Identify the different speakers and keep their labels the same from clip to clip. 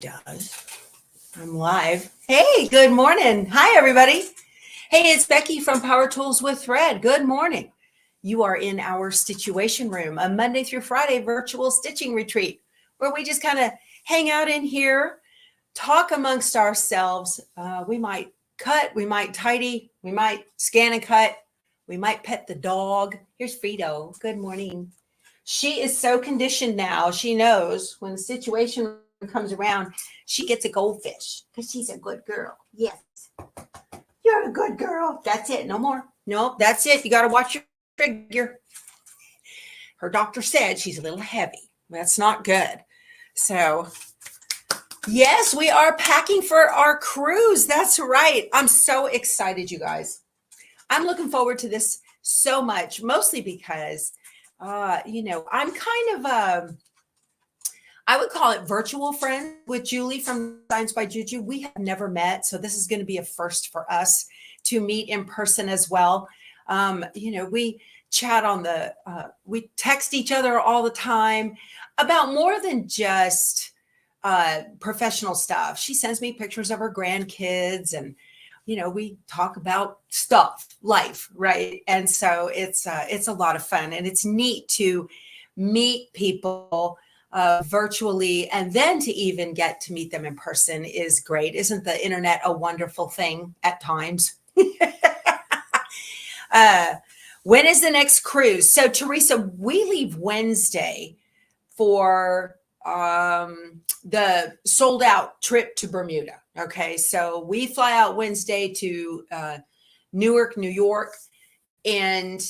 Speaker 1: Does. I'm live. Hey, good morning. Hi, everybody. Hey, it's Becky from Power Tools with Thread. Good morning. You are in our Stitchuation room, a Monday through Friday virtual stitching retreat where we just kind of hang out in here, talk amongst ourselves. We might cut, we might tidy, we might scan and cut, we might pet the dog. Here's Frito. Good morning. She is so conditioned now. She knows when the situation comes around, she gets a goldfish because she's a good girl. Yes, you're a good girl. That's it. No more. No, that's it. You got to watch your figure. Her doctor said she's a little heavy. That's not good. So, yes, we are packing for our cruise. That's right. I'm so excited, you guys. I'm looking forward to this so much, mostly because I'm kind of I would call it virtual friends with Julie from Designs by Juju. We have never met, so this is going to be a first for us to meet in person as well. We chat on we text each other all the time about more than just professional stuff. She sends me pictures of her grandkids and we talk about stuff, life, right? And so it's a lot of fun, and it's neat to meet people virtually, and then to even get to meet them in person is great. Isn't the internet a wonderful thing at times? When is the next cruise? So Teresa, we leave Wednesday for the sold out trip to Bermuda. Okay, so we fly out Wednesday to Newark, New York, and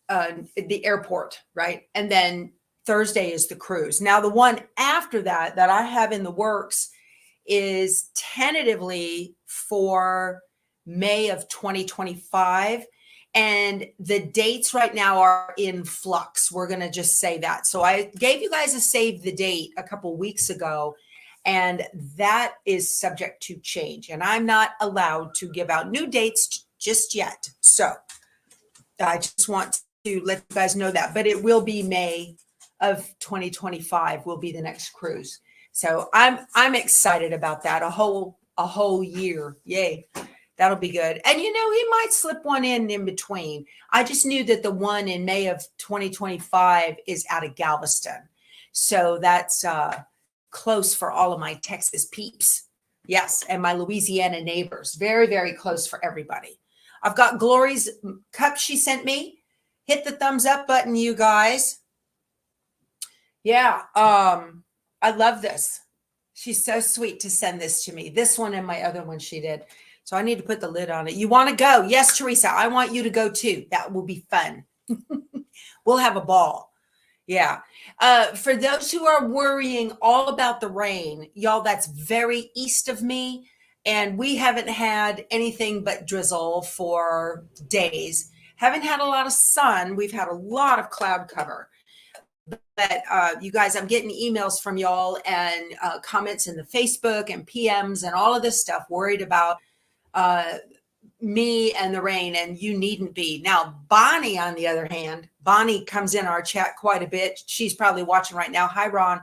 Speaker 1: the airport, right? And then Thursday is the cruise. Now, the one after that I have in the works is tentatively for May of 2025. And the dates right now are in flux. We're going to just say that. So I gave you guys a save the date a couple weeks ago, and that is subject to change. And I'm not allowed to give out new dates just yet. So I just want to let you guys know that. But it will be May of 2025 will be the next cruise. So I'm excited about that. A whole year. Yay. That'll be good. And he might slip one in between. I just knew that the one in May of 2025 is out of Galveston. So that's close for all of my Texas peeps. Yes, and my Louisiana neighbors. Very, very close for everybody. I've got Glory's cup she sent me. Hit the thumbs up button, you guys. Yeah, I love this. She's so sweet to send this to me. This one and my other one she did. So I need to put the lid on it. You want to go? Yes, Teresa, I want you to go too. That will be fun. We'll have a ball. Yeah. For those who are worrying all about the rain, y'all, that's very east of me. And we haven't had anything but drizzle for days. Haven't had a lot of sun. We've had a lot of cloud cover. But you guys, I'm getting emails from y'all and comments in the Facebook and PMs and all of this stuff, worried about me and the rain, and you needn't be. Now, Bonnie, on the other hand, Bonnie comes in our chat quite a bit. She's probably watching right now. Hi, Ron.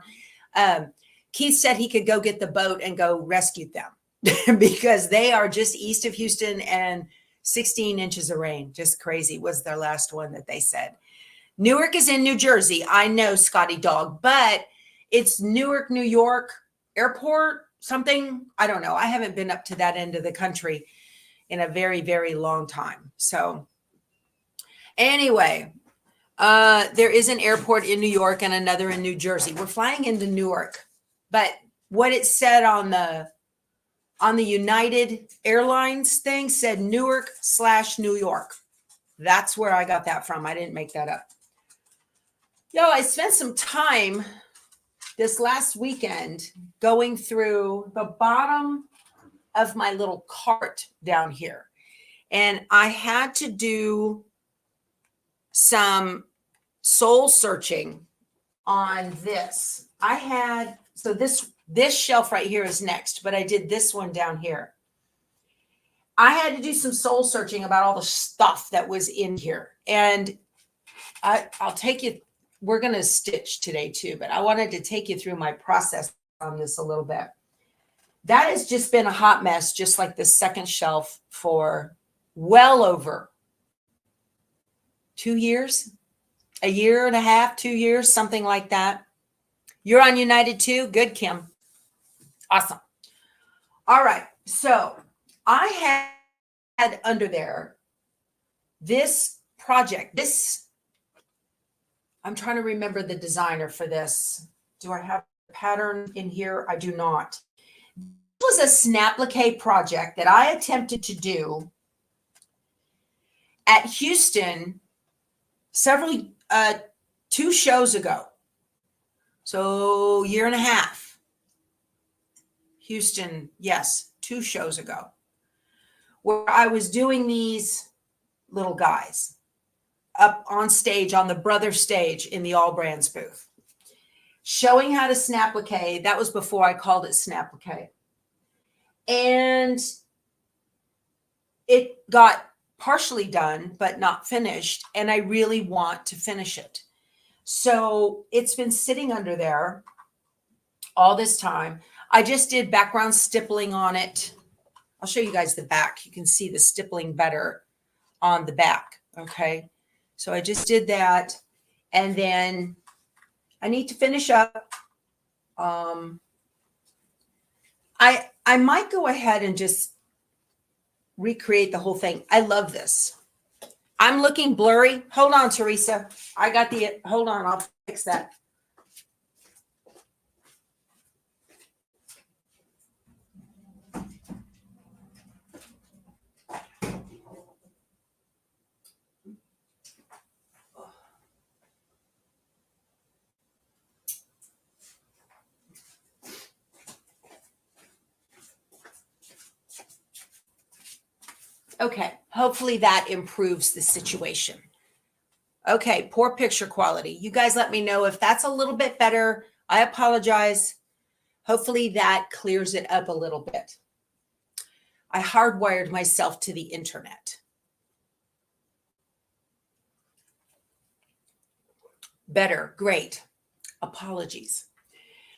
Speaker 1: Keith said he could go get the boat and go rescue them because they are just east of Houston, and 16 inches of rain. Just crazy was their last one that they said. Newark is in New Jersey. I know, Scotty Dog, but it's Newark, New York airport, something. I don't know. I haven't been up to that end of the country in a very, very long time. So anyway, there is an airport in New York and another in New Jersey. We're flying into Newark, but what it said on the United Airlines thing said Newark/New York. That's where I got that from. I didn't make that up. Yo, I spent some time this last weekend going through the bottom of my little cart down here. And I had to do some soul searching on this. So this shelf right here is next, but I did this one down here. I had to do some soul searching about all the stuff that was in here. And I'll take you, we're going to stitch today too, but I wanted to take you through my process on this a little bit. that has just been a hot mess, just like the second shelf, for well over 2 years, a year and a half, 2 years, something like that. You're on United too? Good, Kim. Awesome. All right. So I had under there this project. I'm trying to remember the designer for this. Do I have a pattern in here? I do not. This was a Snapplique project that I attempted to do at Houston several 2 shows ago. So year and a half. Houston, yes, 2 shows ago, where I was doing these little guys up on stage, on the brother stage in the All Brands booth, showing how to Snapplique. That was before I called it Snapplique. And it got partially done, but not finished. And I really want to finish it. So it's been sitting under there all this time. I just did background stippling on it. I'll show you guys the back. You can see the stippling better on the back. Okay. So I just did that. And then I need to finish up. I might go ahead and just recreate the whole thing. I love this. I'm looking blurry. Hold on, Teresa. Hold on. I'll fix that. Okay, hopefully that improves the situation. Okay, poor picture quality. You guys let me know if that's a little bit better. I apologize. Hopefully that clears it up a little bit. I hardwired myself to the internet. Better, great. Apologies.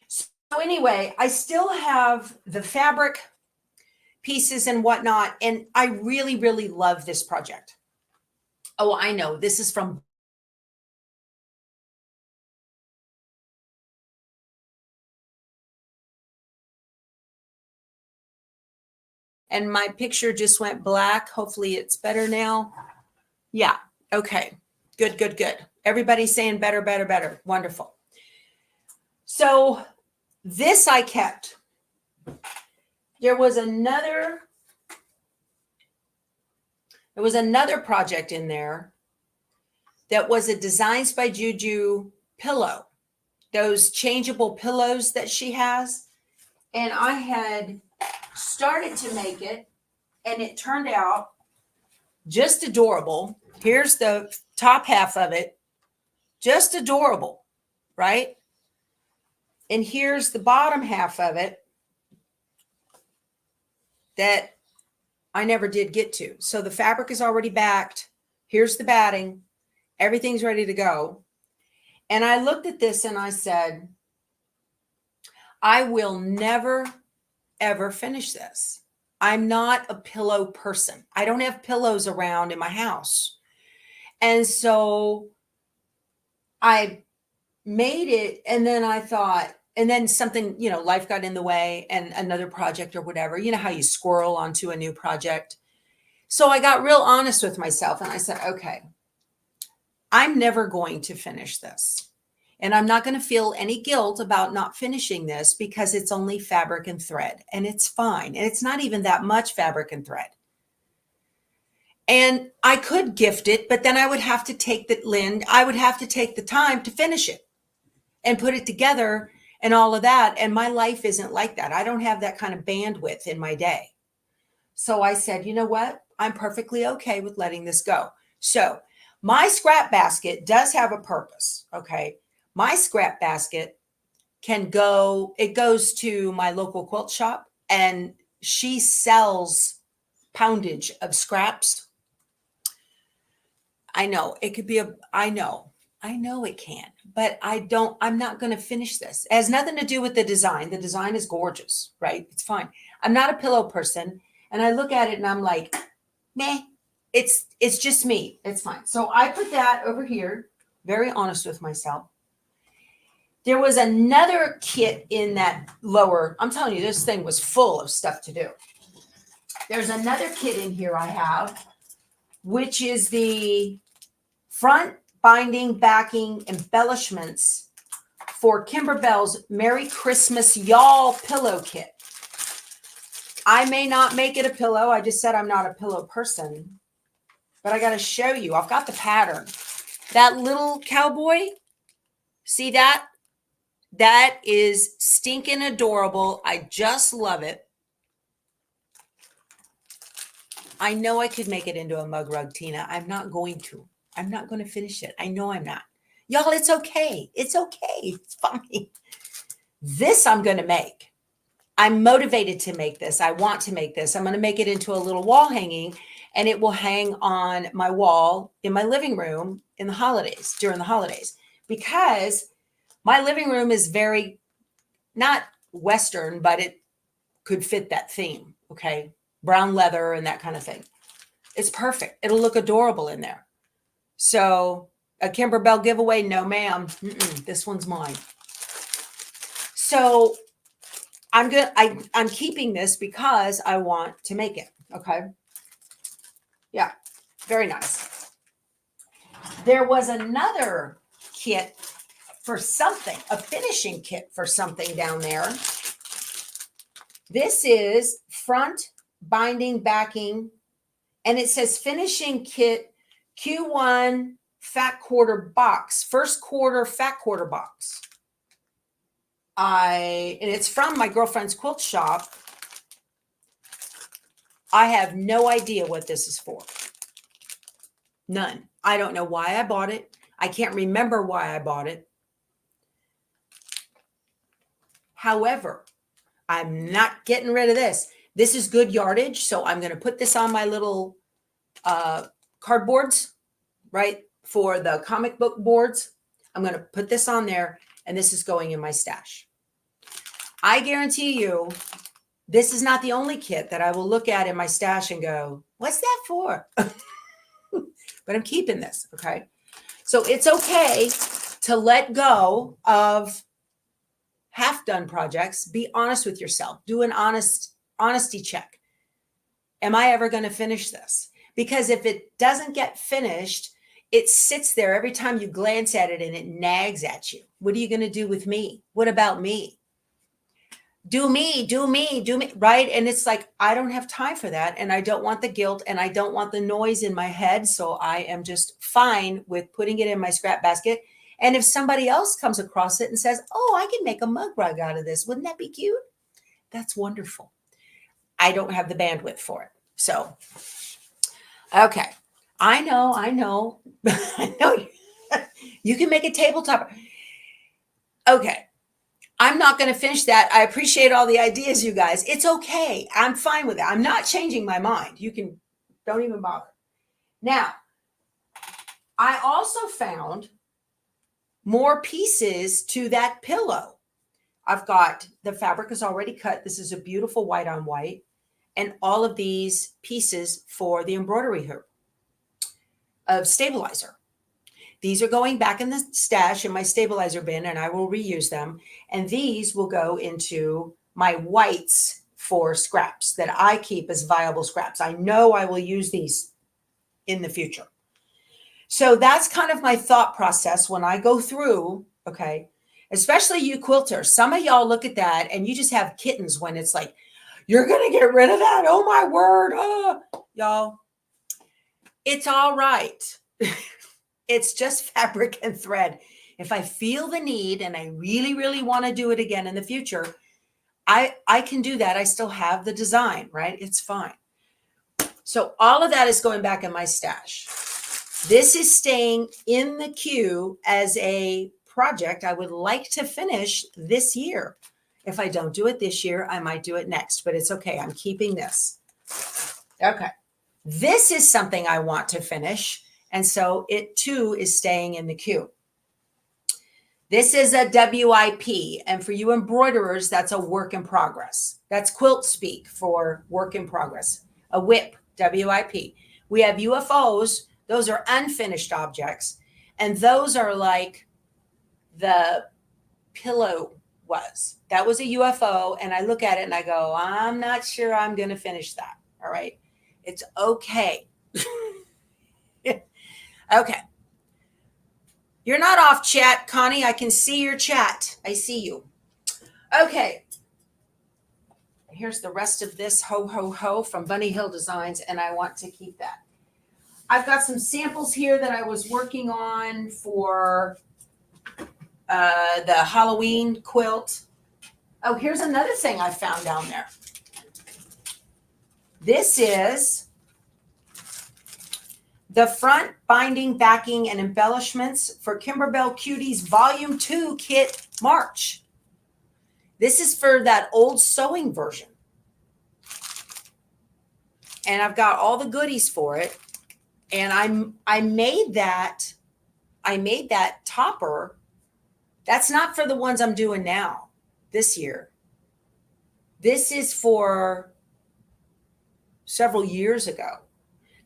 Speaker 1: So anyway, I still have the fabric pieces and whatnot. And I really, really love this project. Oh, I know. This is from and my picture just went black. Hopefully it's better now. Yeah. Okay. Good, good, good. Everybody's saying better, better, better. Wonderful. So this I kept. There was another project in there that was a Designs by Juu pillow, those changeable pillows that she has. And I had started to make it, and it turned out just adorable. Here's the top half of it, just adorable, right? And here's the bottom half of it that I never did get to. So the fabric is already backed. Here's the batting. Everything's ready to go. And I looked at this and I said, I will never, ever finish this. I'm not a pillow person. I don't have pillows around in my house. And so I made it, and then I thought, and then something, life got in the way, and another project or whatever, how you squirrel onto a new project. So I got real honest with myself and I said, okay, I'm never going to finish this. And I'm not going to feel any guilt about not finishing this because it's only fabric and thread, and it's fine. And it's not even that much fabric and thread. And I could gift it, but then I would have to take the time to finish it and put it together and all of that. And my life isn't like that. I don't have that kind of bandwidth in my day. So I said, you know what? I'm perfectly okay with letting this go. So my scrap basket does have a purpose. Okay. My scrap basket it goes to my local quilt shop, and she sells poundage of scraps. I know it could be I know I know it can, but I'm not going to finish this. It has nothing to do with the design. The design is gorgeous, right? It's fine. I'm not a pillow person. And I look at it and I'm like, meh, it's just me. It's fine. So I put that over here, very honest with myself. There was another kit in that lower, I'm telling you, this thing was full of stuff to do. There's another kit in here I have, which is the front binding, backing, embellishments for Kimber Bell's Merry Christmas Y'all pillow kit. I may not make it a pillow. I just said I'm not a pillow person, but I got to show you. I've got the pattern. That little cowboy, see that? That is stinking adorable. I just love it. I know I could make it into a mug rug, Tina. I'm not going to. I'm not going to finish it. I know I'm not. Y'all, it's okay. It's okay. It's fine. This I'm going to make. I'm motivated to make this. I want to make this. I'm going to make it into a little wall hanging, and it will hang on my wall in my living room in the holidays, during the holidays, because my living room is very, not Western, but it could fit that theme. Okay. Brown leather and that kind of thing. It's perfect. It'll look adorable in there. So a Kimber Bell giveaway? No, ma'am. This one's mine. So I'm keeping this because I want to make it. Okay. Yeah. Very nice. There was another kit for something, a finishing kit for something down there. This is front binding, backing, and it says finishing kit Q1 fat quarter box, first quarter fat quarter box. And it's from my girlfriend's quilt shop. I have no idea what this is for. None. I don't know why I bought it. I can't remember why I bought it. However, I'm not getting rid of this. This is good yardage. So I'm going to put this on my little cardboards, right? For the comic book boards. I'm going to put this on there, and this is going in my stash. I guarantee you, this is not the only kit that I will look at in my stash and go, what's that for? But I'm keeping this, okay? So it's okay to let go of half-done projects. Be honest with yourself. Do an honesty check. Am I ever going to finish this? Because if it doesn't get finished, it sits there every time you glance at it and it nags at you. What are you going to do with me? What about me? Do me, right? And it's like, I don't have time for that. And I don't want the guilt, and I don't want the noise in my head. So I am just fine with putting it in my scrap basket. And if somebody else comes across it and says, oh, I can make a mug rug out of this, wouldn't that be cute? That's wonderful. I don't have the bandwidth for it. So, okay. I know. I know you can make a tabletop. Okay. I'm not going to finish that. I appreciate all the ideas, you guys. It's okay. I'm fine with it. I'm not changing my mind. Don't even bother. Now, I also found more pieces to that pillow. I've got the fabric is already cut. This is a beautiful white on white, and all of these pieces for the embroidery hoop of stabilizer. These are going back in the stash in my stabilizer bin, and I will reuse them. And these will go into my whites for scraps that I keep as viable scraps. I know I will use these in the future. So that's kind of my thought process when I go through, okay, especially you quilters. Some of y'all look at that and you just have kittens when it's like, you're going to get rid of that. Oh my word. Y'all, it's all right. It's just fabric and thread. If I feel the need and I really, really want to do it again in the future, I can do that. I still have the design, right? It's fine. So all of that is going back in my stash. This is staying in the queue as a project I would like to finish this year. If I don't do it this year, I might do it next, but it's okay. I'm keeping this. Okay. This is something I want to finish. And so it too is staying in the queue. This is a WIP. And for you embroiderers, that's a work in progress. That's quilt speak for work in progress. A WIP, WIP. We have UFOs. Those are unfinished objects. And those are like the pillow was. That was a UFO. And I look at it and I go, I'm not sure I'm going to finish that. All right. It's okay. Okay. You're not off, chat, Connie. I can see your chat. I see you. Okay. Here's the rest of this ho, ho, ho from Bunny Hill Designs, and I want to keep that. I've got some samples here that I was working on for the Halloween quilt. Oh, here's another thing I found down there. This is the front binding, backing, and embellishments for Kimberbell Cuties Volume 2 Kit March. This is for that old sewing version. And I've got all the goodies for it. And I made that topper. That's not for the ones I'm doing now this year. This is for several years ago.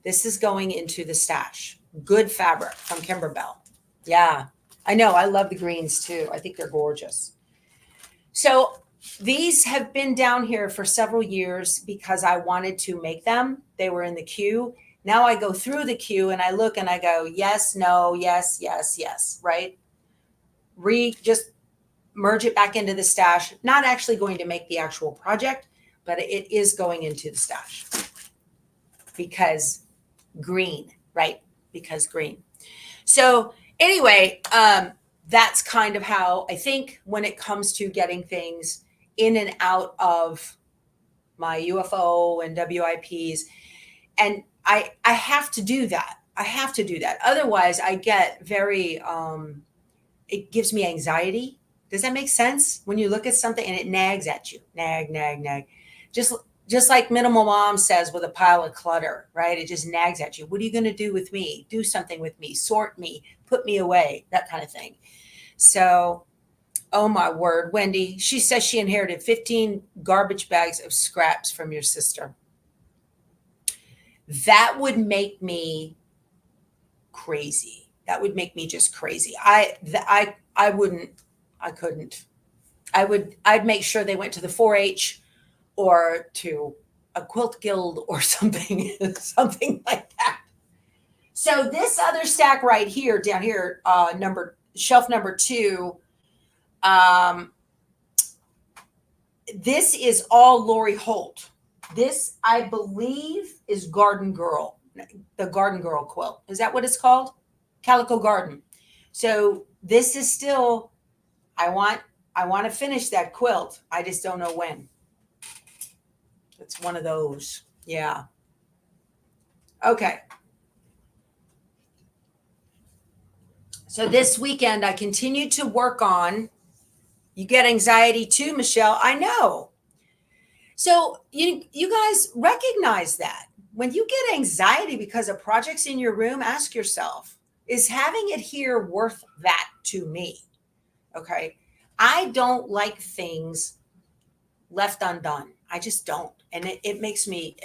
Speaker 1: This is going into the stash. Good fabric from Kimberbell. Yeah, I know. I love the greens too. I think they're gorgeous. So these have been down here for several years because I wanted to make them. They were in the queue. Now I go through the queue and I look and I go, yes, no, yes, yes, yes, right? Just merge it back into the stash. Not actually going to make the actual project, but it is going into the stash because green, right? Because green. So anyway, that's kind of how I think when it comes to getting things in and out of my UFO and WIPs. And I have to do that. I have to do that. Otherwise I get very, it gives me anxiety. Does that make sense? When you look at something and it nags at you, nag, nag, nag. Just like Minimal Mom says with a pile of clutter, right? It just nags at you. What are you going to do with me? Do something with me, sort me, put me away, that kind of thing. So, oh my word, Wendy, she says she inherited 15 garbage bags of scraps from your sister. That would make me crazy. That would make me just crazy. I couldn't. I'd make sure they went to the 4-H or to a quilt guild or something, something like that. So this other stack right here, down here, shelf number 2, this is all Lori Holt. This, I believe, is Garden Girl, the Garden Girl quilt. Is that what it's called? Calico Garden. So this is still, I want to finish that quilt. I just don't know when. It's one of those. Yeah. Okay. So this weekend, I continue to work on, you get anxiety too, Michelle. I know. So you guys recognize that. When you get anxiety because a project's in your room, ask yourself, is having it here worth that to me? Okay. I don't like things left undone. I just don't. And it makes me,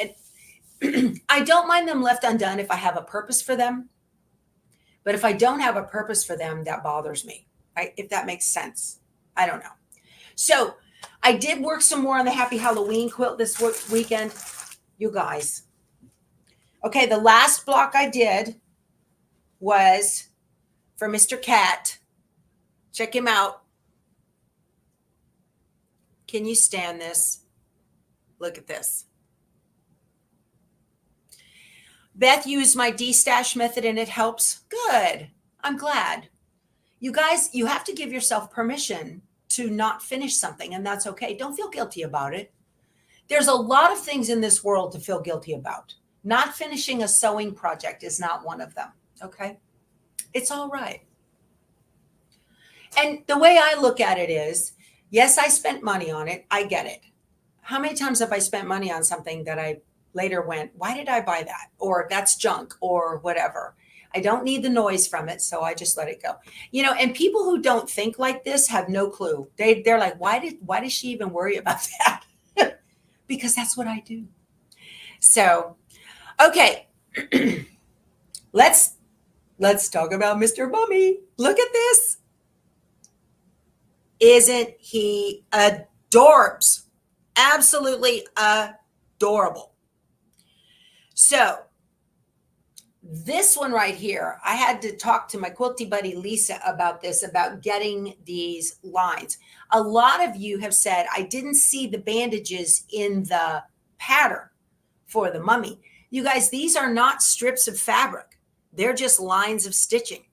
Speaker 1: I don't mind them left undone if I have a purpose for them. But if I don't have a purpose for them, that bothers me. Right? If that makes sense. I don't know. So I did work some more on the Happy Halloween quilt this weekend. You guys. Okay, the last block I did was for Mr. Cat. Check him out. Can you stand this? Look at this. Beth used my D-stash method and it helps. Good. I'm glad. You guys, you have to give yourself permission to not finish something, and that's okay. Don't feel guilty about it. There's a lot of things in this world to feel guilty about. Not finishing a sewing project is not one of them, okay? It's all right. And the way I look at it is, yes, I spent money on it. I get it. How many times have I spent money on something that I later went, why did I buy that? Or that's junk or whatever. I don't need the noise from it, so I just let it go. You know, and people who don't think like this have no clue. They're like, why does she even worry about that? Because that's what I do. So, okay. Let's talk about Mr. Mummy. Look at this. Isn't he adorbs? Absolutely adorable. So this one right here, I had to talk to my quilty buddy Lisa about this, about getting these lines. A lot of you have said, I didn't see the bandages in the pattern for the mummy. You guys, these are not strips of fabric. They're just lines of stitching.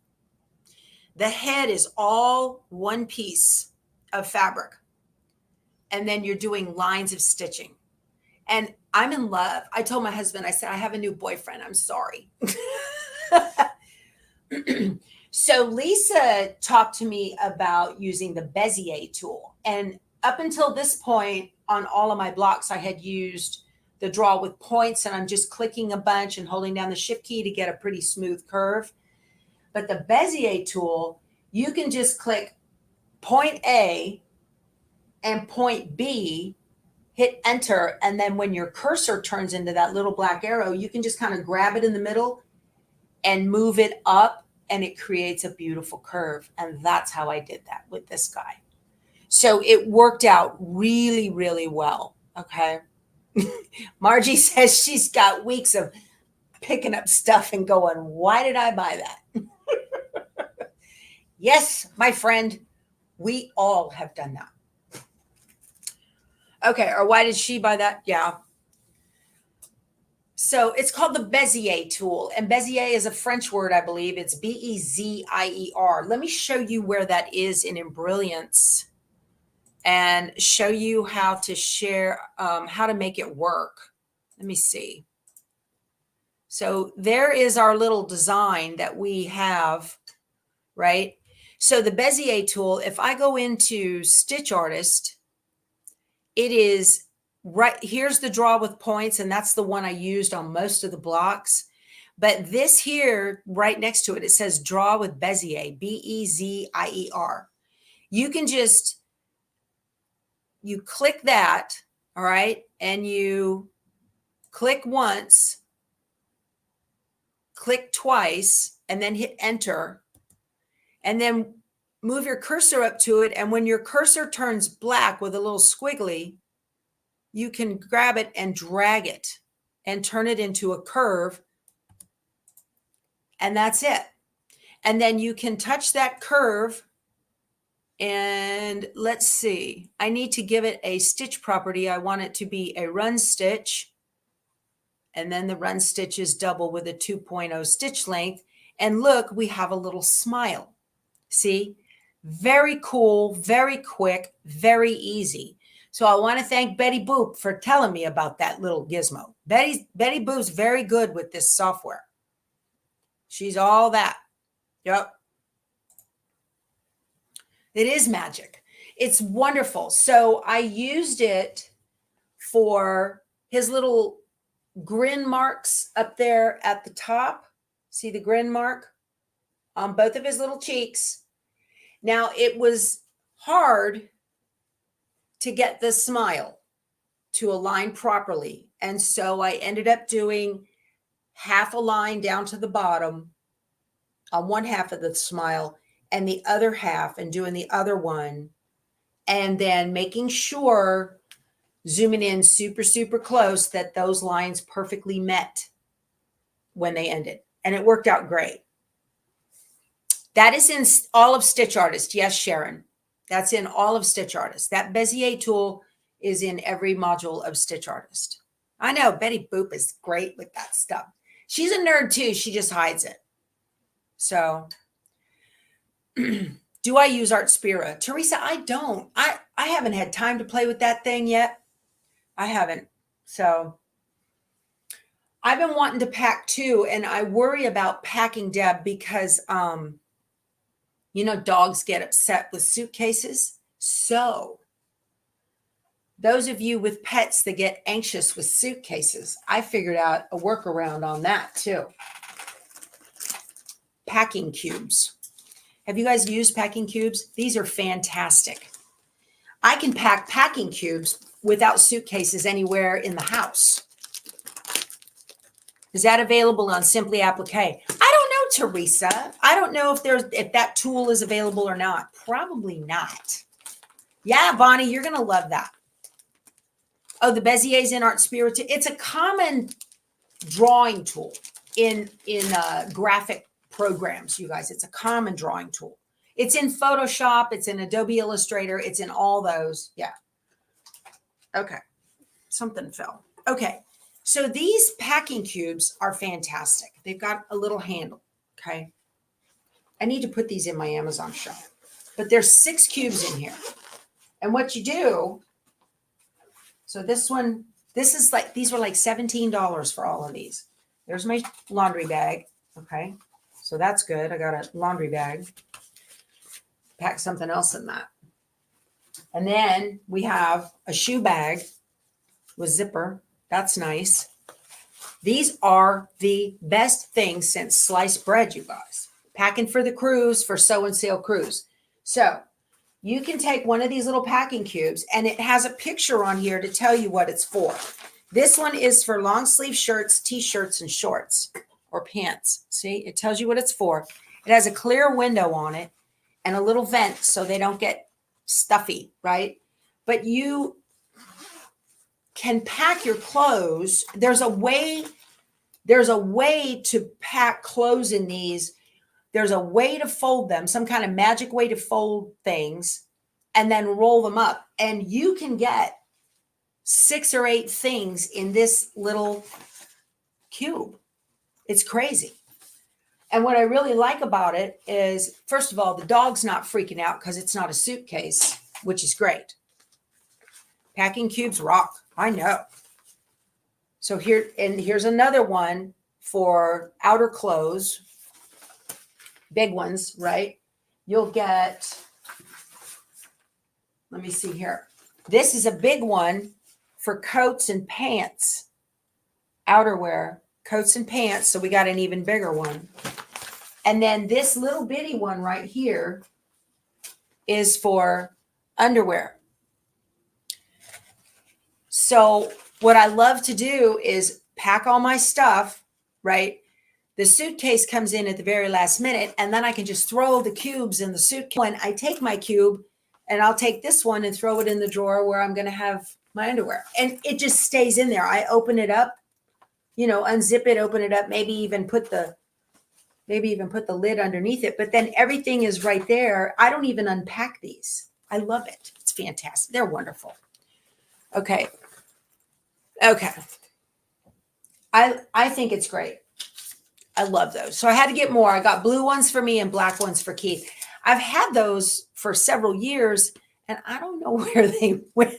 Speaker 1: The head is all one piece of fabric. And then you're doing lines of stitching. And I'm in love. I told my husband, I said, I have a new boyfriend. I'm sorry. So Lisa talked to me about using the Bezier tool. And up until this point on all of my blocks, I had used the draw with points, and I'm just clicking a bunch and holding down the shift key to get a pretty smooth curve. But the Bezier tool, you can just click point A and point B, hit enter, and then when your cursor turns into that little black arrow, you can just kind of grab it in the middle and move it up, and it creates a beautiful curve. And that's how I did that with this guy. So it worked out really, really well. Okay. Margie says she's got weeks of picking up stuff and going, why did I buy that? Yes, my friend, we all have done that. Okay, or why did she buy that? Yeah. So it's called the Bezier tool, and Bezier is a French word, I believe. It's B-E-Z-I-E-R. Let me show you where that is in Brilliance and show you how to share, how to make it work. Let me see. So there is our little design that we have, right? So the Bezier tool, if I go into Stitch Artist, it is right here's the draw with points, and that's the one I used on most of the blocks. But this here, right next to it, it says draw with Bezier, B-E-Z-I-E-R. You can just, you click that, all right, and you click once, click twice, and then hit enter, and then move your cursor up to it. And when your cursor turns black with a little squiggly, you can grab it and drag it and turn it into a curve. And that's it. And then you can touch that curve. And let's see, I need to give it a stitch property. I want it to be a run stitch. And then the run stitch is double with a 2.0 stitch length. And look, we have a little smile. See, very cool, very quick, very easy. So I want to thank Betty Boop for telling me about that little gizmo. Betty Boop's very good with this software. She's all that. Yep. It is magic. It's wonderful. So I used it for his little grin marks up there at the top. See the grin mark on both of his little cheeks. Now it was hard to get the smile to align properly. And so I ended up doing half a line down to the bottom on one half of the smile and the other half, and doing the other one, and then making sure, zooming in super, super close, that those lines perfectly met when they ended. And it worked out great. That is in all of Stitch Artist. Yes, Sharon. That's in all of Stitch Artist. That Bezier tool is in every module of Stitch Artist. I know Betty Boop is great with that stuff. She's a nerd too. She just hides it. So do I use Art Spira? Teresa, I don't. I haven't had time to play with that thing yet. I haven't. So I've been wanting to pack too. And I worry about packing, Deb, because you know, dogs get upset with suitcases. So those of you with pets that get anxious with suitcases, I figured out a workaround on that too. packing cubes. Have you guys used packing cubes? These are fantastic. I can pack packing cubes without suitcases anywhere in the house. Is that available on Simply Applique? I don't know, Teresa. I don't know if that tool is available or not. Probably not. Yeah, Bonnie, you're gonna love that. Oh, the Bezier's in Art Spirit. It's a common drawing tool in graphic programs, you guys. It's a common drawing tool. It's in Photoshop. It's in Adobe Illustrator. It's in all those. Yeah. Okay. Something fell. Okay. So these packing cubes are fantastic. They've got a little handle. Okay. I need to put these in my Amazon shop. But there's 6 cubes in here. And what you do, so this one, these were like $17 for all of these. There's my laundry bag. Okay. So that's good. I got a laundry bag. Pack something else in that. And then we have a shoe bag with zipper. That's nice. These are the best things since sliced bread, you guys. Packing for the cruise, for sew and sail cruise. So you can take one of these little packing cubes, and it has a picture on here to tell you what it's for. This one is for long sleeve shirts, t-shirts, and shorts or pants. See, it tells you what it's for. It has a clear window on it and a little vent so they don't get stuffy, right? But you can pack your clothes. There's a way to pack clothes in these. There's a way to fold them, some kind of magic way to fold things and then roll them up. And you can get 6 or 8 things in this little cube. It's crazy. And what I really like about it is, first of all, the dog's not freaking out because it's not a suitcase, which is great. Packing cubes rock. I know. So here's another one for outer clothes. Big ones, right? You'll get, let me see here. This is a big one for coats and pants. Outerwear, coats and pants. So we got an even bigger one. And then this little bitty one right here is for underwear. So what I love to do is pack all my stuff, right? The suitcase comes in at the very last minute, and then I can just throw the cubes in the suitcase. When I take my cube, and I'll take this one and throw it in the drawer where I'm going to have my underwear. And it just stays in there. I open it up, unzip it, open it up, maybe even put the lid underneath it. But then everything is right there. I don't even unpack these. I love it. It's fantastic. They're wonderful. Okay. I think it's great. I love those. So I had to get more. I got blue ones for me and black ones for Keith. I've had those for several years and I don't know where they went.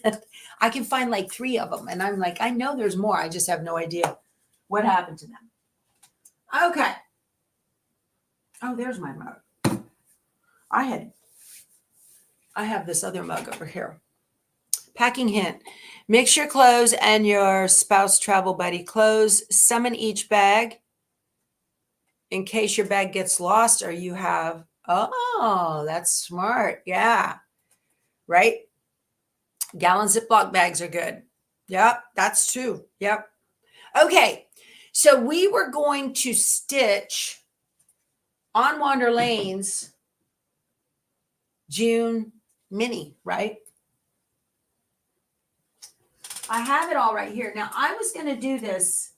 Speaker 1: I can find like 3 of them. And I'm like, I know there's more. I just have no idea what happened to them. Okay. Oh, there's my mug. I have this other mug over here. Packing hint. Mix your clothes and your spouse travel buddy clothes. Some in each bag in case your bag gets lost or you have, oh, that's smart. Yeah. Right? Gallon Ziploc bags are good. Yep. That's true. Yep. Okay. So we were going to stitch On Wander Lane's June mini, right? I have it all right here. Now I was going to do this.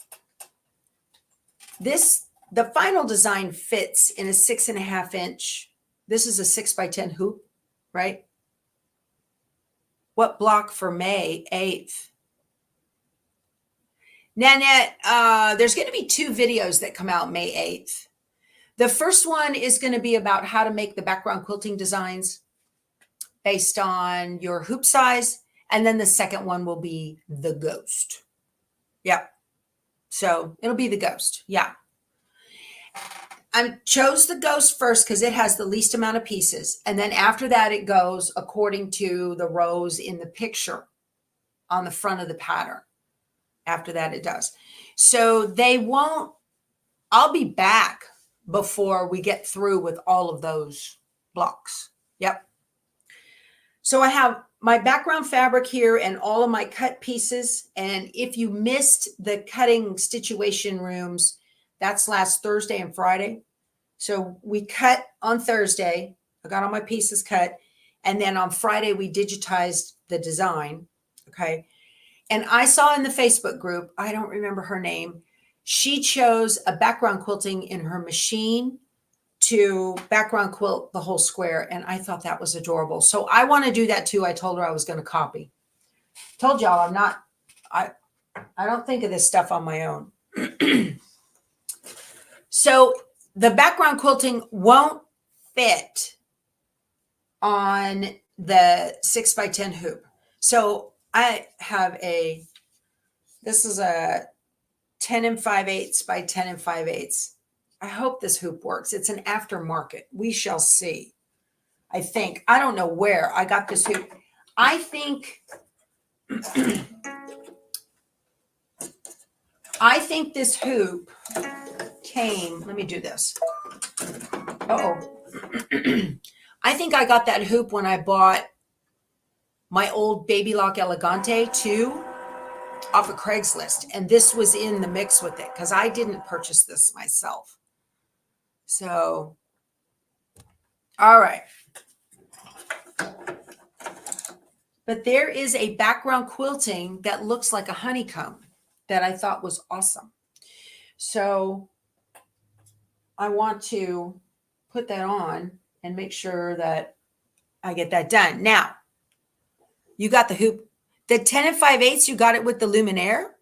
Speaker 1: The final design fits in a 6.5 inch. This is a 6x10 hoop, right? What block for May 8th? Nanette, there's going to be 2 videos that come out May 8th. The first one is going to be about how to make the background quilting designs based on your hoop size. And then the second one will be the ghost. Yep. So it'll be the ghost. Yeah. I chose the ghost first because it has the least amount of pieces. And then after that, it goes according to the rows in the picture on the front of the pattern. After that, it does. So I'll be back before we get through with all of those blocks. Yep. So I have my background fabric here and all of my cut pieces. And if you missed the cutting Stitchuation rooms, that's last Thursday and Friday. So we cut on Thursday. I got all my pieces cut. And then on Friday, we digitized the design. Okay. And I saw in the Facebook group, I don't remember her name, she chose a background quilting in her machine to background quilt the whole square. And I thought that was adorable. So I want to do that too. I told her I was going to copy. Told y'all I'm not, I don't think of this stuff on my own. So the background quilting won't fit on the 6x10 hoop. So I have this is a 10 5/8 by 10 5/8. I hope this hoop works. It's an aftermarket. We shall see. I think. I don't know where I got this hoop. I think this hoop came. Let me do this. I think I got that hoop when I bought my old Baby Lock Elegante 2 off of Craigslist. And this was in the mix with it because I didn't purchase this myself. So, all right. But there is a background quilting that looks like a honeycomb that I thought was awesome. So I want to put that on and make sure that I get that done. Now, you got the hoop. The 10 5/8, you got it with the Luminaire?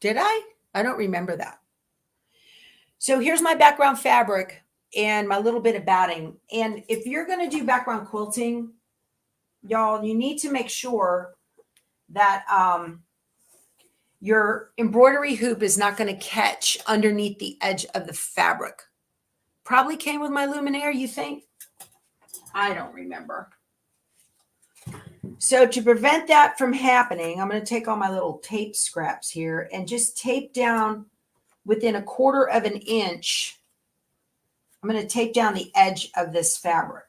Speaker 1: Did I? I don't remember that. So here's my background fabric and my little bit of batting. And if you're going to do background quilting, y'all, you need to make sure that your embroidery hoop is not going to catch underneath the edge of the fabric. Probably came with my Luminaire, you think? I don't remember. So to prevent that from happening, I'm going to take all my little tape scraps here and just tape down within 1/4 of an inch. I'm going to tape down the edge of this fabric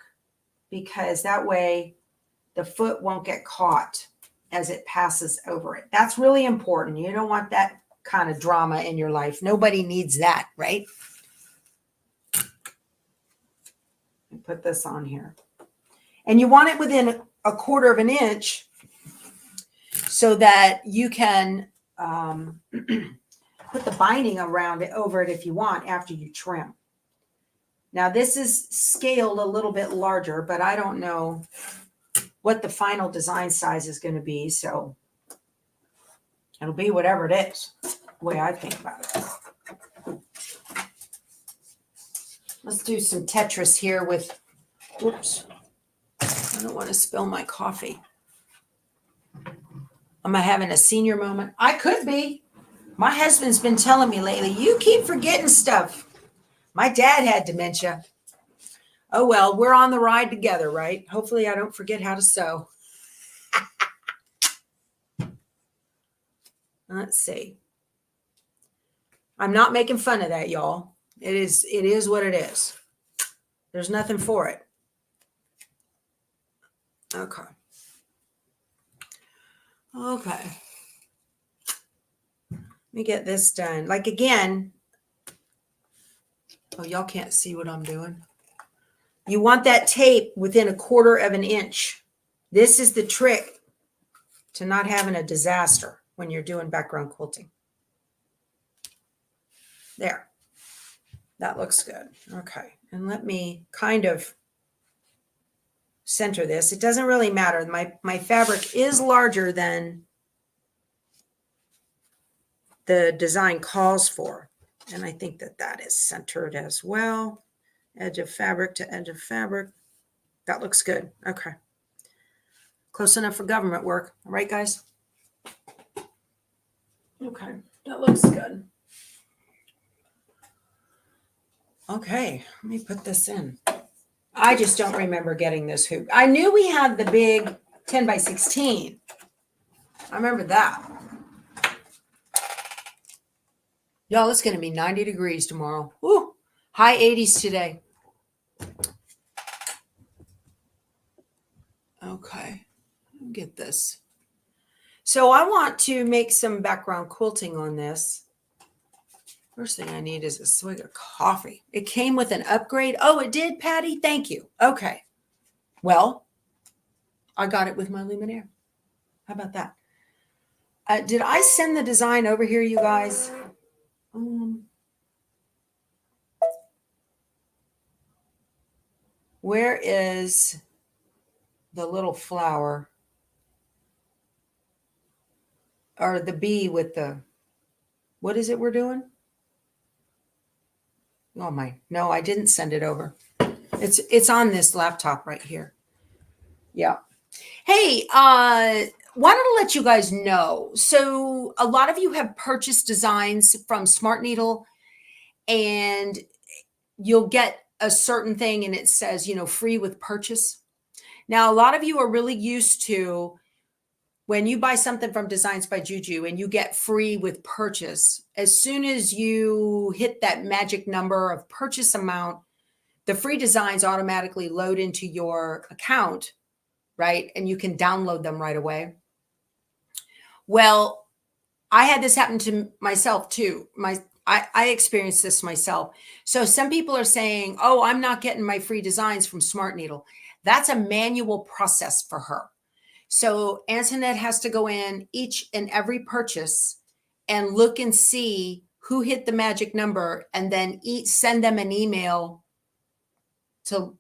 Speaker 1: because that way the foot won't get caught as it passes over it. That's really important. You don't want that kind of drama in your life. Nobody needs that, right? Put this on here. And you want it within 1/4 of an inch so that you can put the binding around it over it if you want after you trim. Now this is scaled a little bit larger, but I don't know what the final design size is going to be. So it'll be whatever it is, the way I think about it. Let's do some Tetris here with, whoops, I don't want to spill my coffee. Am I having a senior moment? I could be. My husband's been telling me lately, you keep forgetting stuff. My dad had dementia. Oh, well, we're on the ride together, right? Hopefully I don't forget how to sew. Let's see. I'm not making fun of that, y'all. It is what it is. There's nothing for it. Okay. Okay. Let me get this done. Like again, oh, y'all can't see what I'm doing. You want that tape within 1/4 of an inch. This is the trick to not having a disaster when you're doing background quilting. There. That looks good. Okay. And let me kind of center this. It doesn't really matter. My fabric is larger than the design calls for. And I think that that is centered as well. Edge of fabric to edge of fabric. That looks good. Okay. Close enough for government work. All right, guys? Okay. That looks good. Okay. Let me put this in. I just don't remember getting this hoop. I knew we had the big 10 by 16. I remember that. Y'all, it's going to be 90 degrees tomorrow. Woo! High 80s today. Okay, get this. So I want to make some background quilting on this. First thing I need is a swig of coffee. It came with an upgrade. Oh, it did, Patty? Thank you. Okay. Well, I got it with my Luminaire. How about that? Did I send the design over here, you guys? Where is the little flower? Or the bee with the, what is it we're doing? Oh my, no, I didn't send it over. It's on this laptop right here. Yeah. Hey, wanted to let you guys know. So a lot of you have purchased designs from Smart Needle, and you'll get a certain thing and it says, you know, free with purchase. Now, a lot of you are really used to when you buy something from Designs by Juju and you get free with purchase, as soon as you hit that magic number of purchase amount, the free designs automatically load into your account, right? And you can download them right away. Well, I had this happen to myself too. I experienced this myself. So some people are saying, oh, I'm not getting my free designs from Smart Needle. That's a manual process for her. So Antoinette has to go in each and every purchase and look and see who hit the magic number, and then send them an email to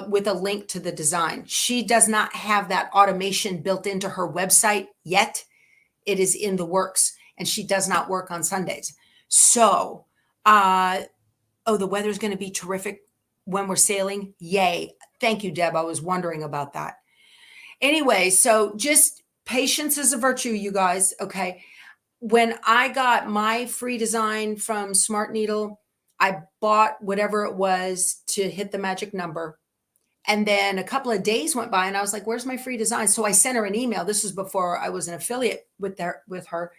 Speaker 1: with a link to the design. She does not have that automation built into her website yet. It is in the works, and she does not work on Sundays. So, oh, the weather's going to be terrific when we're sailing. Yay. Thank you, Deb. I was wondering about that. Anyway, so just patience is a virtue, you guys. Okay. When I got my free design from Smart Needle, I bought whatever it was to hit the magic number. And then a couple of days went by and I was like, where's my free design? So I sent her an email. This was before I was an affiliate with her.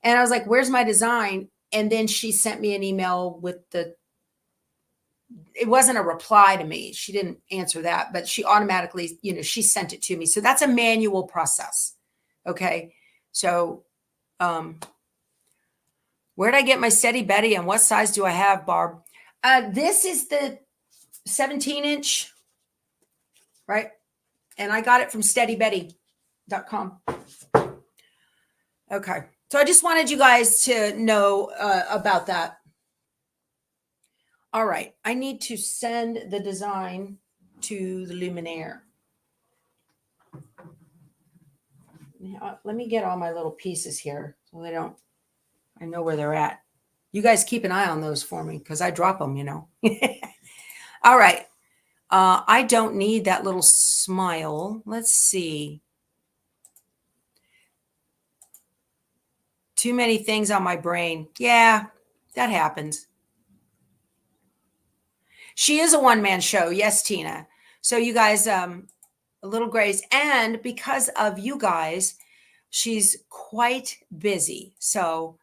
Speaker 1: And I was like, where's my design? And then she sent me an email with it wasn't a reply to me. She didn't answer that, but she automatically, you know, she sent it to me. So that's a manual process. Okay. So, where'd I get my Steady Betty and what size do I have, Barb? This is the 17-inch, right? And I got it from steadybetty.com. Okay. So I just wanted you guys to know about that. All right. I need to send the design to the Luminaire. Let me get all my little pieces here so I know where they're at. You guys keep an eye on those for me because I drop them, you know. All right. I don't need that little smile. Let's see. Too many things on my brain. Yeah, that happens. She is a one-man show. Yes, Tina. So you guys, a little grace. And because of you guys, she's quite busy. So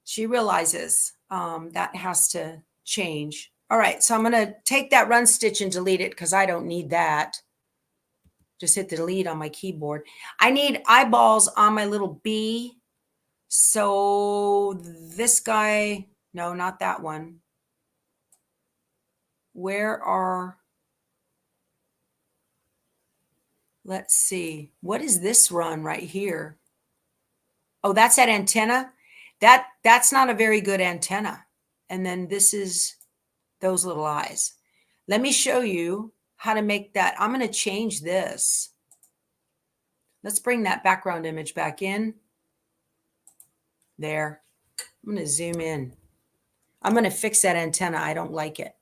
Speaker 1: she realizes that has to change. All right. So I'm going to take that run stitch and delete it because I don't need that. Just hit the delete on my keyboard. I need eyeballs on my little bee. So this guy, no, not that one. Let's see. What is this run right here? Oh, that's that antenna. That's not a very good antenna. And then this is those little eyes. Let me show you how to make that. I'm going to change this. Let's bring that background image back in. There. I'm going to zoom in. I'm going to fix that antenna. I don't like it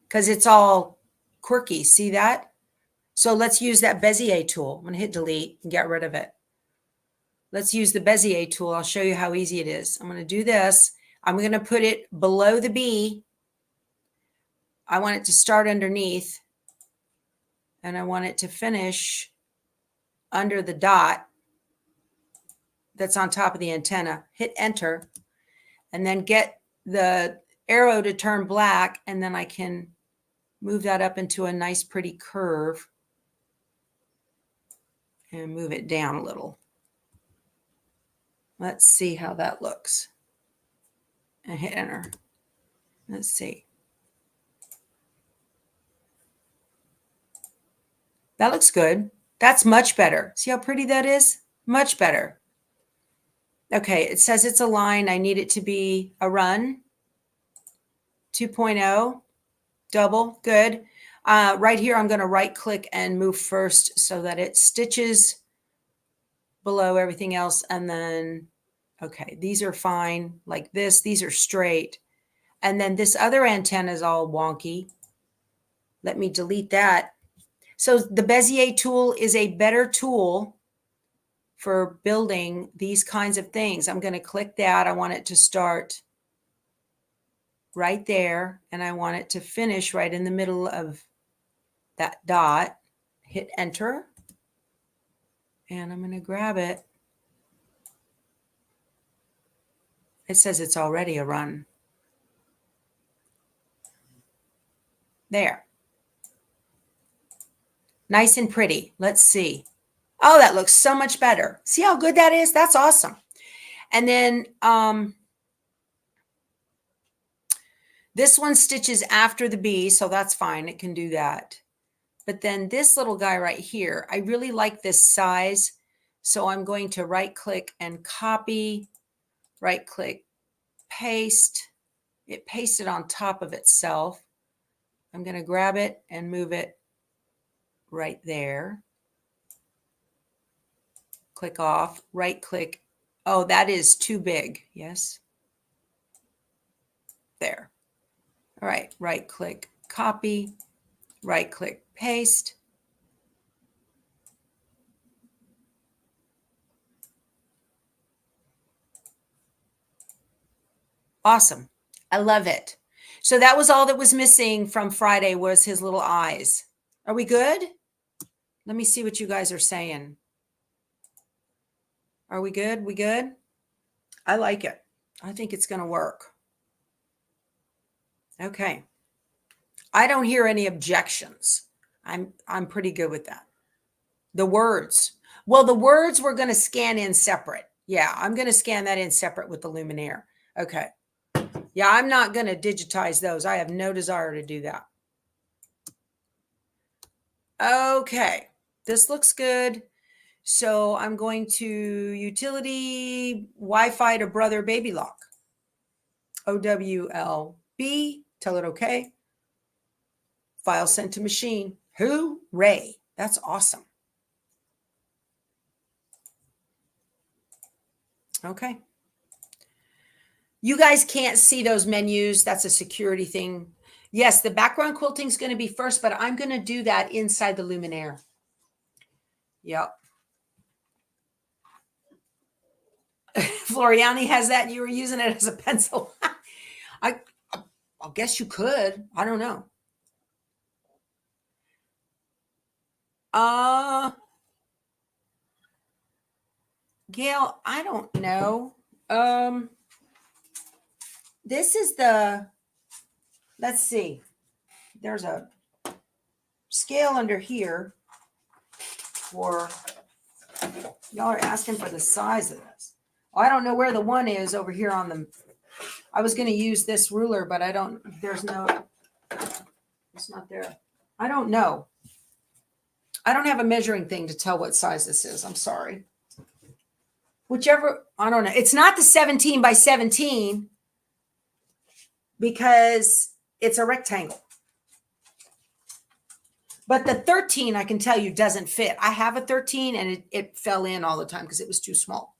Speaker 1: because it's all quirky. See that? So let's use that Bezier tool. I'm going to hit delete and get rid of it. Let's use the Bezier tool. I'll show you how easy it is. I'm going to do this. I'm going to put it below the bee. I want it to start underneath, and I want it to finish under the dot. that's on top of the antenna, hit enter, and then get the arrow to turn black, and then I can move that up into a nice pretty curve and move it down a little. Let's see how that looks. And hit enter. Let's see. That looks good. That's much better. See how pretty that is? Much better. Okay, it says it's a line. I need it to be a run. 2.0, double, good. Right here, I'm going to right click and move first so that it stitches below everything else. And then, okay, these are fine like this. These are straight. And then this other antenna is all wonky. Let me delete that. So the Bezier tool is a better tool for building these kinds of things. I'm going to click that. I want it to start right there, and I want it to finish right in the middle of that dot. Hit enter, and I'm going to grab it. It says it's already a run. There. Nice and pretty. Let's see. Oh, that looks so much better. See how good that is? That's awesome. And then this one stitches after the B, so that's fine. It can do that. But then this little guy right here, I really like this size. So I'm going to right click and copy, right click, paste. It pasted on top of itself. I'm going to grab it and move it right there. Click off, right click. Oh, that is too big. Yes. There. All right, right click, copy, right click, paste. Awesome. I love it. So that was all that was missing from Friday was his little eyes. Are we good? Let me see what you guys are saying. Are we good? We good? I like it. I think it's going to work. Okay. I don't hear any objections. I'm pretty good with that. The words. Well, the words we're going to scan in separate. Yeah, I'm going to scan that in separate with the Luminaire. Okay. Yeah, I'm not going to digitize those. I have no desire to do that. Okay. This looks good. So I'm going to utility Wi-Fi to brother baby lock. OWLB. Tell it okay. File sent to machine. Hooray. That's awesome. Okay. You guys can't see those menus. That's a security thing. Yes, the background quilting is going to be first, but I'm going to do that inside the Luminaire. Yep. Floriani has that and you were using it as a pencil. I guess you could. I don't know. Gail, I don't know. This is the, let's see. There's a scale under here for, y'all are asking for the size of this. I don't know where the one is over here on the, I was going to use this ruler, but I don't, there's no, it's not there. I don't know. I don't have a measuring thing to tell what size this is. I'm sorry. Whichever, I don't know. It's not the 17 by 17 because it's a rectangle. But the 13, I can tell you, doesn't fit. I have a 13 and it fell in all the time because it was too small.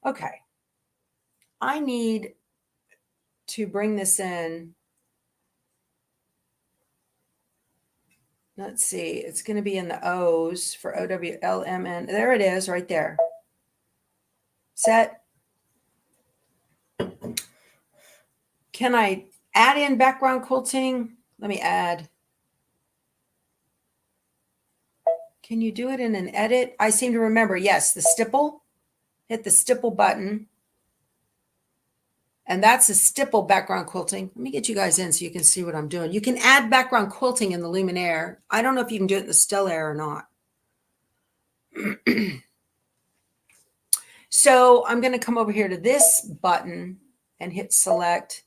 Speaker 1: Okay. I need to bring this in. Let's see. It's going to be in the O's for OWLMN. There it is right there. Set. Can I add in background quilting? Let me add. Can you do it in an edit? I seem to remember. Yes, the stipple. hit the stipple button. And that's a stipple background quilting. Let me get you guys in so you can see what I'm doing. You can add background quilting in the Luminaire. I don't know if you can do it in the Stellaire or not. So I'm going to come over here to this button and hit select.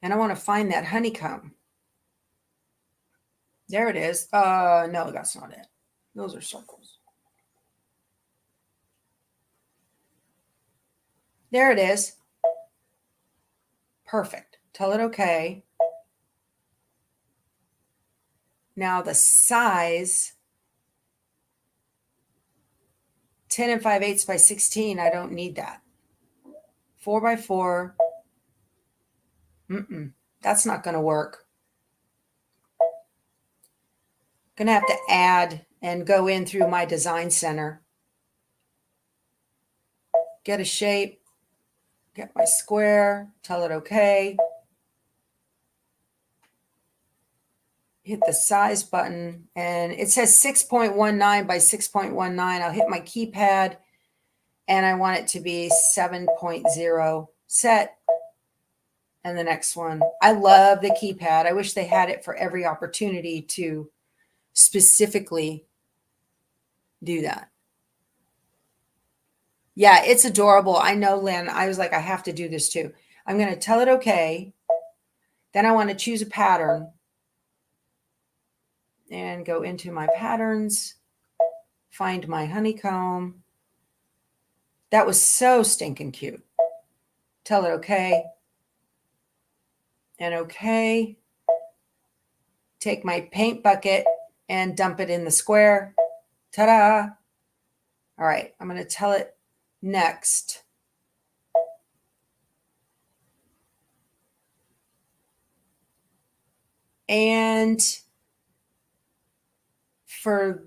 Speaker 1: And I want to find that honeycomb. There it is. No, that's not it. Those are circles. There it is. Perfect. Tell it okay. Now the size, 10 5/8 by 16, I don't need that. 4 by 4. That's not going to work. Going to have to add and go in through my design center. Get a shape. Get my square. Tell it okay. Hit the size button. And it says 6.19 by 6.19. I'll hit my keypad. And I want it to be 7.0 set. And the next one. I love the keypad. I wish they had it for every opportunity to specifically do that. Yeah, it's adorable. I know, Lynn. I was like, I have to do this too. I'm going to tell it okay. Then I want to choose a pattern and go into my patterns, find my honeycomb. That was so stinking cute. Tell it okay. And okay. Take my paint bucket and dump it in the square. Ta-da. All right, I'm going to tell it next. And for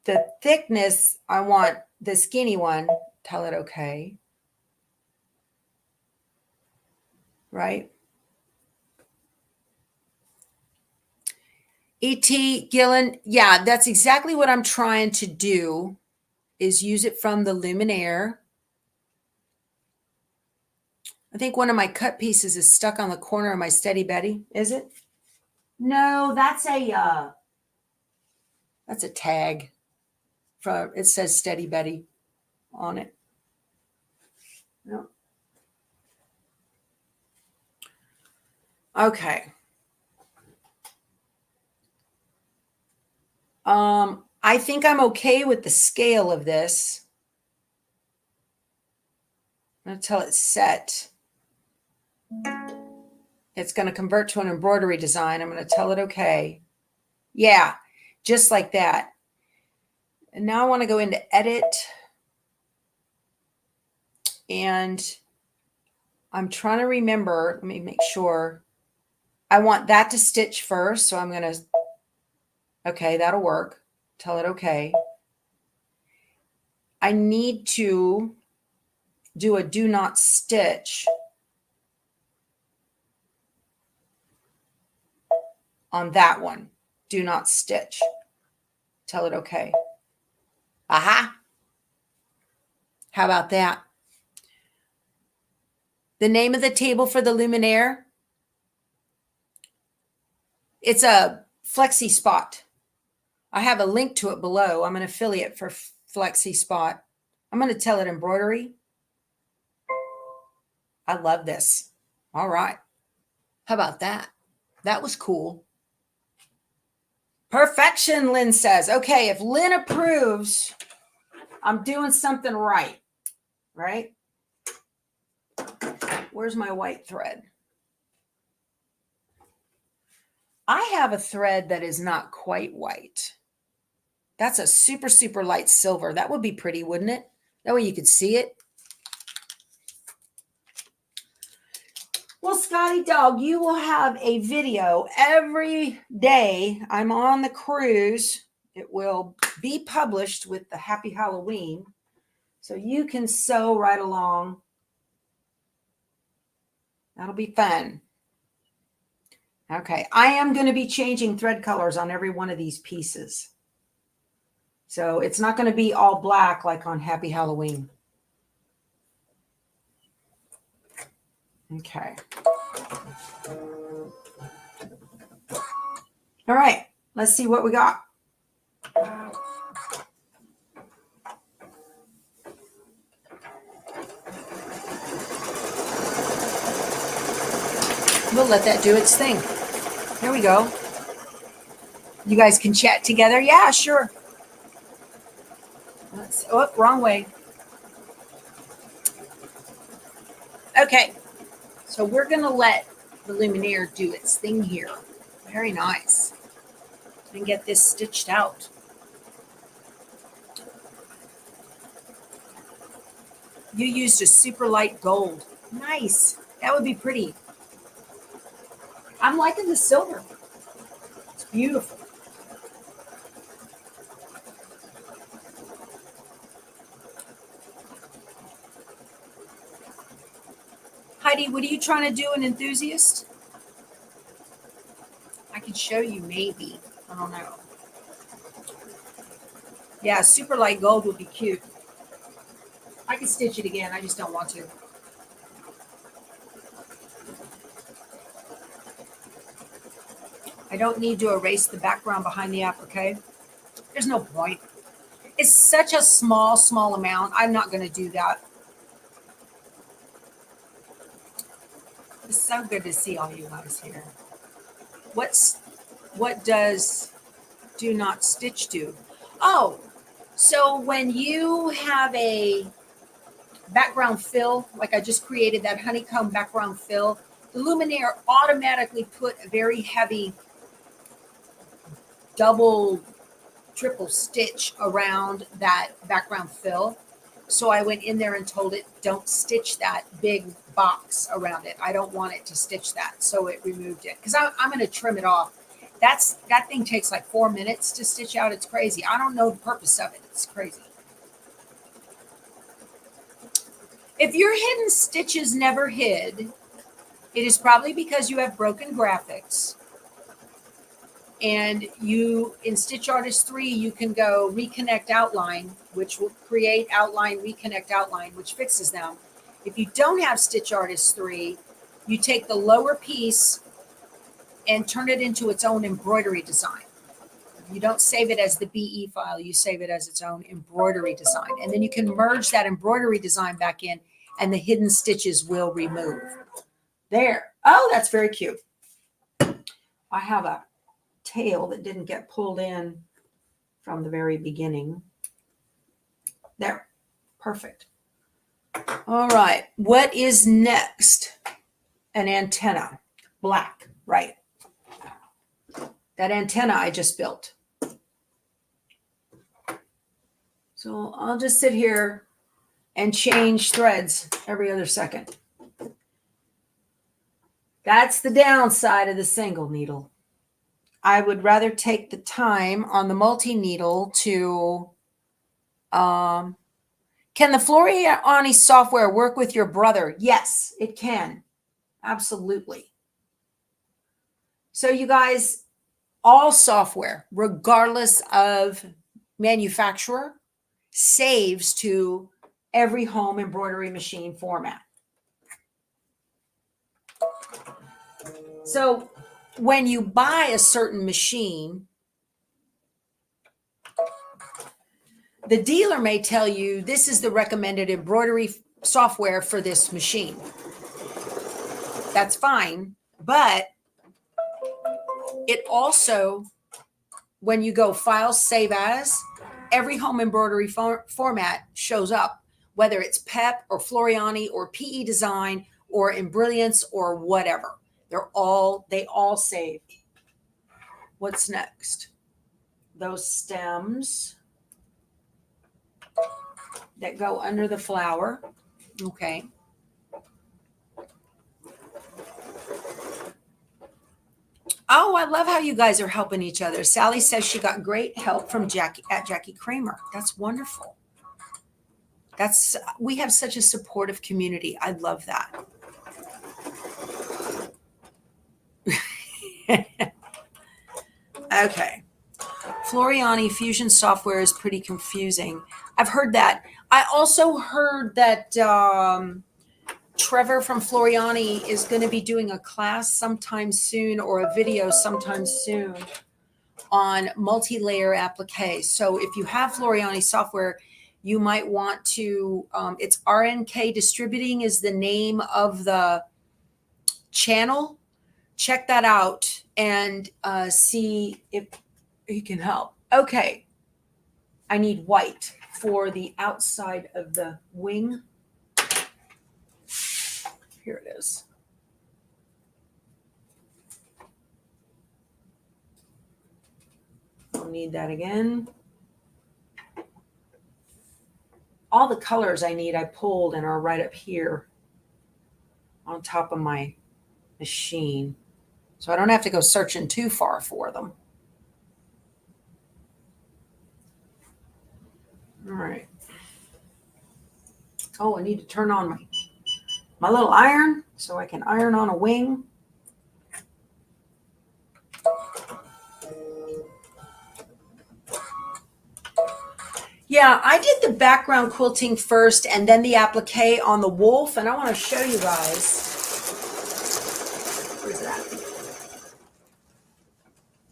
Speaker 1: the thickness, I want the skinny one. Tell it okay. Right? E.T. Gillen, yeah, that's exactly what I'm trying to do, is use it from the Luminaire. I think one of my cut pieces is stuck on the corner of my Steady Betty. Is it? No, that's a tag. It says Steady Betty on it. No. Okay. I think I'm okay with the scale of this. I'm going to tell it set. It's going to convert to an embroidery design. I'm going to tell it okay. Yeah, just like that. And now I want to go into edit. And I'm trying to remember. Let me make sure. I want that to stitch first. So I'm going to, okay, that'll work. Tell it okay. I need to do a do not stitch on that one. Do not stitch. Tell it okay. Aha. How about that? The name of the table for the Luminaire, it's a Flexi Spot. I have a link to it below. I'm an affiliate for Flexi Spot. I'm going to tell it embroidery. I love this. All right. How about that? That was cool. Perfection, Lynn says. Okay, if Lynn approves, I'm doing something right. Right? Where's my white thread? I have a thread that is not quite white. That's a super, super light silver. That would be pretty, wouldn't it? That way you could see it. Well, Scotty Dog, you will have a video every day I'm on the cruise. It will be published with the Happy Halloween. So you can sew right along. That'll be fun. Okay, I am going to be changing thread colors on every one of these pieces. So it's not going to be all black like on Happy Halloween. Okay. All right, let's see what we got. We'll let that do its thing. There we go. You guys can chat together. Yeah, sure. Oh, wrong way. Okay, so we're going to let the Luminaire do its thing here. Very nice. And get this stitched out. You used a super light gold. Nice. That would be pretty. I'm liking the silver. It's beautiful. Heidi, what are you trying to do, an enthusiast? I could show you maybe. I don't know. Yeah, super light gold would be cute. I could stitch it again. I just don't want to. I don't need to erase the background behind the applique. There's no point. It's such a small amount. I'm not going to do that. It's so good to see all you guys here. What does do not stitch do? Oh, so when you have a background fill, like I just created that honeycomb background fill, the Luminaire automatically put a very heavy double, triple stitch around that background fill. So I went in there and told it, don't stitch that big box around it. I don't want it to stitch that. So it removed it because I'm going to trim it off. That thing takes like 4 minutes to stitch out. It's crazy. I don't know the purpose of it. It's crazy. If your hidden stitches never hid, it is probably because you have broken graphics. And you, in Stitch Artist 3, you can go reconnect outline, which will create outline, reconnect outline, which fixes them. If you don't have Stitch Artist 3, you take the lower piece and turn it into its own embroidery design. You don't save it as the BE file, you save it as its own embroidery design. And then you can merge that embroidery design back in and the hidden stitches will remove. There. Oh, that's very cute. I have a tail that didn't get pulled in from the very beginning. There. Perfect. All right. What is next? An antenna. Black, right? That antenna I just built. So I'll just sit here and change threads every other second. That's the downside of the single needle. I would rather take the time on the multi-needle to, can the Floriani software work with your brother? Yes, it can. Absolutely. So you guys, all software, regardless of manufacturer, saves to every home embroidery machine format. So when you buy a certain machine, the dealer may tell you this is the recommended embroidery software for this machine. That's fine, but it also, when you go File, Save As, every home embroidery format shows up, whether it's PEP or Floriani or PE Design or Embrilliance or whatever. They all save. What's next? Those stems that go under the flower. Okay. Oh, I love how you guys are helping each other. Sally says she got great help from Jackie Kramer. That's wonderful. We have such a supportive community. I love that. Okay. Floriani Fusion software is pretty confusing. I've heard that. I also heard that Trevor from Floriani is going to be doing a class sometime soon, or a video sometime soon, on multi-layer applique. So if you have Floriani software, you might want to, it's RNK Distributing is the name of the channel. Check that out and see if he can help. Okay. I need white for the outside of the wing. Here it is. I'll need that again. All the colors I need I pulled and are right up here on top of my machine. So I don't have to go searching too far for them. All right. Oh, I need to turn on my little iron so I can iron on a wing. Yeah, I did the background quilting first and then the applique on the wolf, and I want to show you guys. Where's that?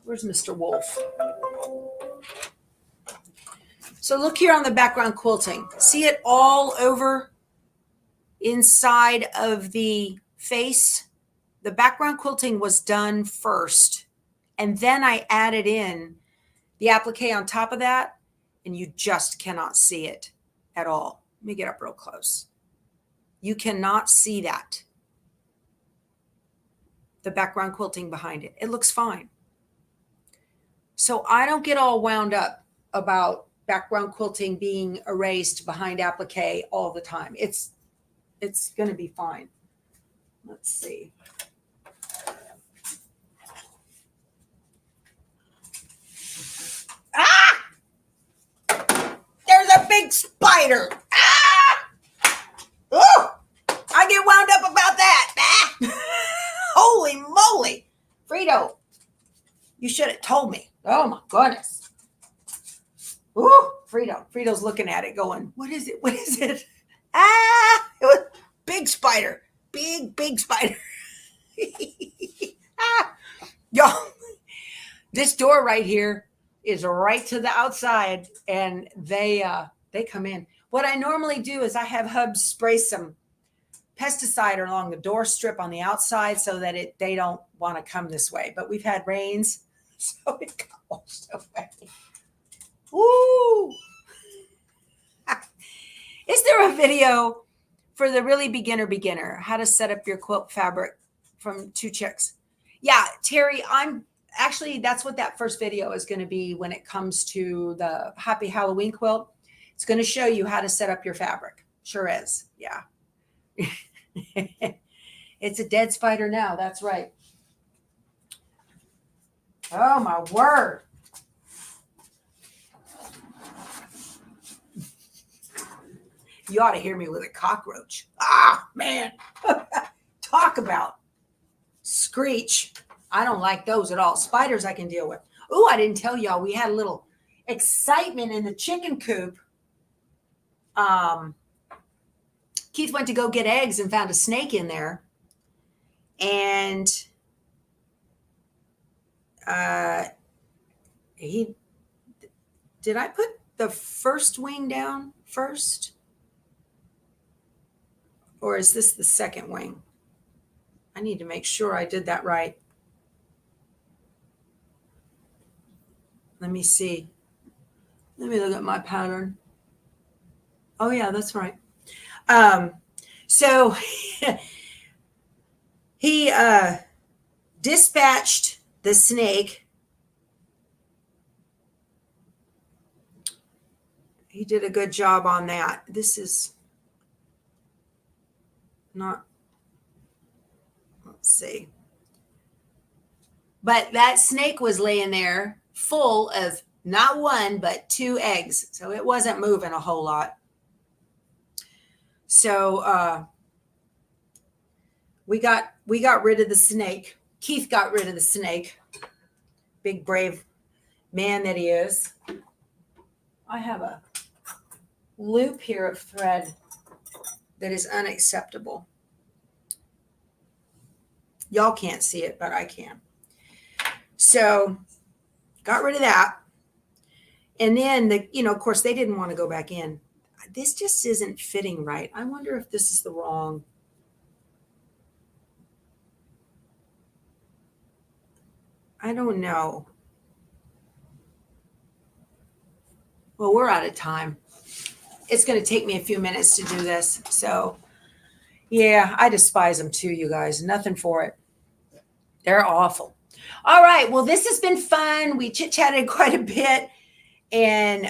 Speaker 1: Where's Mr. Wolf? So look here on the background quilting. See it all over inside of the face? The background quilting was done first, and then I added in the applique on top of that, and you just cannot see it at all. Let me get up real close. You cannot see that. The background quilting behind it. It looks fine. So I don't get all wound up about background quilting being erased behind applique all the time. It's going to be fine. Let's see. Ah! There's a big spider. Ah! Oh! I get wound up about that. Ah! Holy moly. Frito, you should have told me. Oh my goodness. Ooh, Frito's looking at it going, what is it? What is it? Ah, it was big spider. Big spider. Ah. Y'all, this door right here is right to the outside, and they come in. What I normally do is I have hubs spray some pesticide along the door strip on the outside so that they don't want to come this way. But we've had rains, so it got washed away. Woo! Is there a video for the really beginner, how to set up your quilt fabric from 2 Chicks? Yeah, Terry, that's what that first video is going to be when it comes to the Happy Halloween quilt. It's going to show you how to set up your fabric. Sure is. Yeah. It's a dead spider now. That's right. Oh, my word. You ought to hear me with a cockroach. Ah, man. Talk about screech. I don't like those at all. Spiders I can deal with. Oh, I didn't tell y'all. We had a little excitement in the chicken coop. Keith went to go get eggs and found a snake in there. And did I put the first wing down first? Or is this the second wing? I need to make sure I did that right. Let me see. Let me look at my pattern. Oh, yeah, that's right. So he dispatched the snake. He did a good job on that. This is not, let's see. But that snake was laying there full of not 1, but 2 eggs. So it wasn't moving a whole lot. So we got rid of the snake. Keith got rid of the snake. Big brave man that he is. I have a loop here of thread that is unacceptable. Y'all can't see it, but I can. So got rid of that. And then of course they didn't want to go back in. This just isn't fitting right. I wonder if this is the wrong. I don't know. Well, we're out of time. It's going to take me a few minutes to do this. So yeah, I despise them too, you guys. Nothing for it. They're awful. All right. Well, this has been fun. We chit-chatted quite a bit. And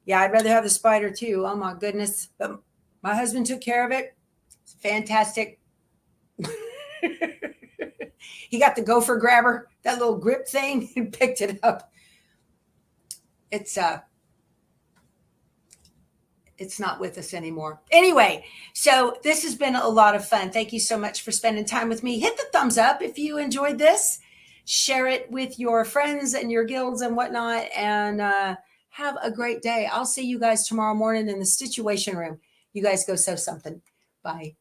Speaker 1: yeah, I'd rather have the spider too. Oh my goodness. But my husband took care of it. It's fantastic. He got the gopher grabber, that little grip thing, and picked it up. It's not with us anymore. Anyway, so this has been a lot of fun. Thank you so much for spending time with me. Hit the thumbs up if you enjoyed this. Share it with your friends and your guilds and whatnot. And have a great day. I'll see you guys tomorrow morning in the Stitchuation room. You guys go sew something. Bye.